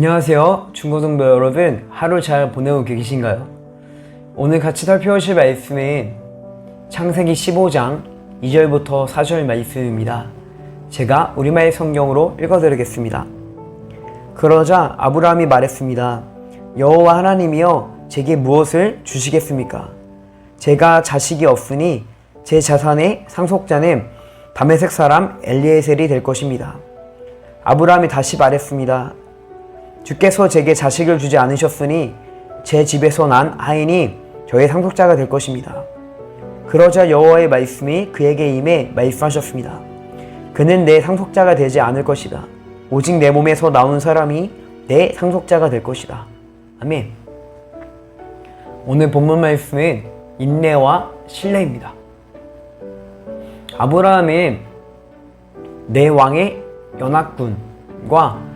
안녕하세요. 중고등부 여러분, 하루 잘 보내고 계신가요? 오늘 같이 살펴보실 말씀은 창세기 15장 2절부터 4절 말씀입니다. 제가 우리말 성경으로 읽어드리겠습니다. 그러자 아브라함이 말했습니다. 여호와 하나님이여, 제게 무엇을 주시겠습니까? 제가 자식이 없으니 제 자산의 상속자는 다메섹 사람 엘리에셀이 될 것입니다. 아브라함이 다시 말했습니다. 주께서 제게 자식을 주지 않으셨으니 제 집에서 난 아인이 저의 상속자가 될 것입니다. 그러자 여호와의 말씀이 그에게 임해 말씀하셨습니다. 그는 내 상속자가 되지 않을 것이다. 오직 내 몸에서 나온 사람이 내 상속자가 될 것이다. 아멘. 오늘 본문 말씀은 인내와 신뢰입니다. 아브라함은 네 왕의 연합군과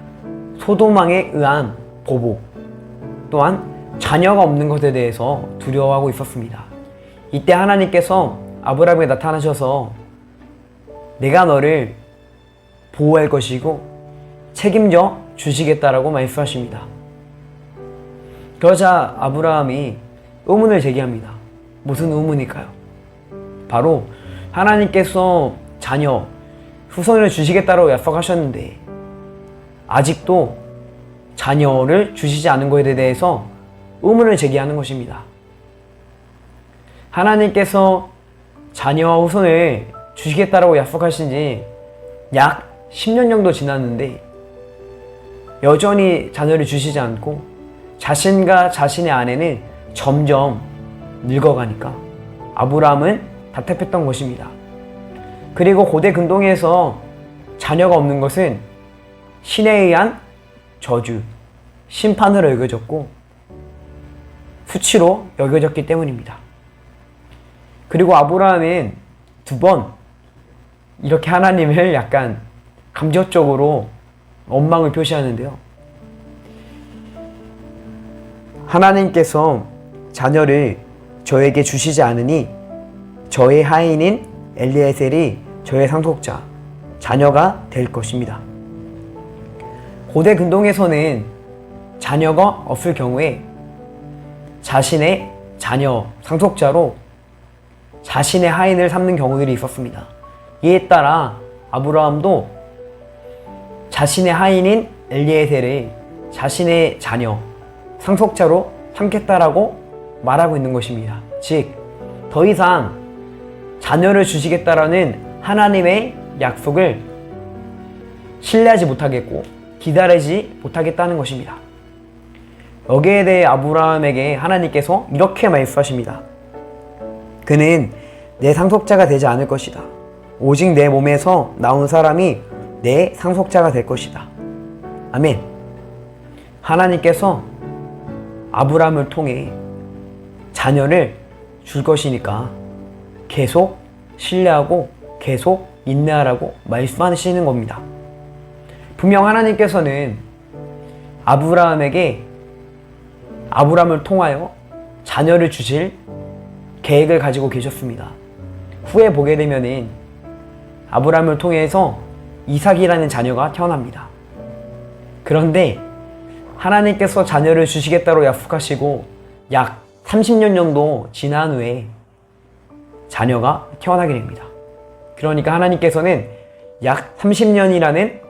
소돔왕에 의한 보복, 또한 자녀가 없는 것에 대해서 두려워하고 있었습니다. 이때 하나님께서 아브라함에게 나타나셔서 내가 너를 보호할 것이고 책임져 주시겠다라고 말씀하십니다. 그러자 아브라함이 의문을 제기합니다. 무슨 의문일까요? 바로 하나님께서 자녀, 후손을 주시겠다고 약속하셨는데 아직도 자녀를 주시지 않은 것에 대해서 의문을 제기하는 것입니다. 하나님께서 자녀와 후손을 주시겠다고 약속하신 지 약 10년 정도 지났는데 여전히 자녀를 주시지 않고 자신과 자신의 아내는 점점 늙어가니까 아브라함은 답답했던 것입니다. 그리고 고대 근동에서 자녀가 없는 것은 신에 의한 저주, 심판으로 여겨졌고 수치로 여겨졌기 때문입니다. 그리고 아브라함은 두 번 이렇게 하나님을 약간 감정적으로 원망을 표시하는데요. 하나님께서 자녀를 저에게 주시지 않으니 저의 하인인 엘리에셀이 저의 상속자, 자녀가 될 것입니다. 고대 근동에서는 자녀가 없을 경우에 자신의 자녀, 상속자로 자신의 하인을 삼는 경우들이 있었습니다. 이에 따라 아브라함도 자신의 하인인 엘리에셀을 자신의 자녀, 상속자로 삼겠다라고 말하고 있는 것입니다. 즉, 더 이상 자녀를 주시겠다라는 하나님의 약속을 신뢰하지 못하겠고 기다리지 못하겠다는 것입니다. 여기에 대해 아브라함에게 하나님께서 이렇게 말씀하십니다. 그는 내 상속자가 되지 않을 것이다. 오직 내 몸에서 나온 사람이 내 상속자가 될 것이다. 아멘. 하나님께서 아브라함을 통해 자녀를 줄 것이니까 계속 신뢰하고 계속 인내하라고 말씀하시는 겁니다. 분명 하나님께서는 아브라함을 통하여 자녀를 주실 계획을 가지고 계셨습니다. 후에 보게 되면은 아브라함을 통해서 이삭이라는 자녀가 태어납니다. 그런데 하나님께서 자녀를 주시겠다고 약속하시고 약 30년 정도 지난 후에 자녀가 태어나게 됩니다. 그러니까 하나님께서는 약 30년이라는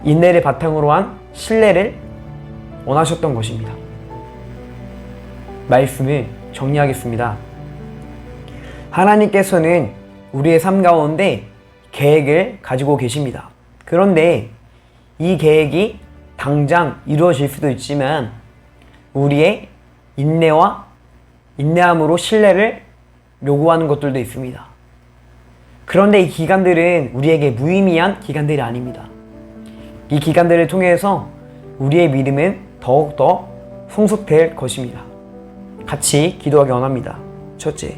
인내를 바탕으로 한 신뢰를 원하셨던 것입니다. 말씀을 정리하겠습니다. 하나님께서는 우리의 삶 가운데 계획을 가지고 계십니다. 그런데 이 계획이 당장 이루어질 수도 있지만 우리의 인내함으로 신뢰를 요구하는 것들도 있습니다. 그런데 이 기간들은 우리에게 무의미한 기간들이 아닙니다. 이 기간들을 통해서 우리의 믿음은 더욱더 성숙될 것입니다. 같이 기도하기 원합니다. 첫째,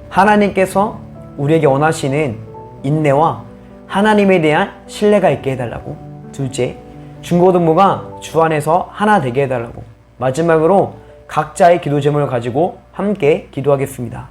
하나님께서 우리에게 원하시는 인내와 하나님에 대한 신뢰가 있게 해달라고. 둘째, 중고등부가 주 안에서 하나 되게 해달라고. 마지막으로 각자의 기도 제목을 가지고 함께 기도하겠습니다.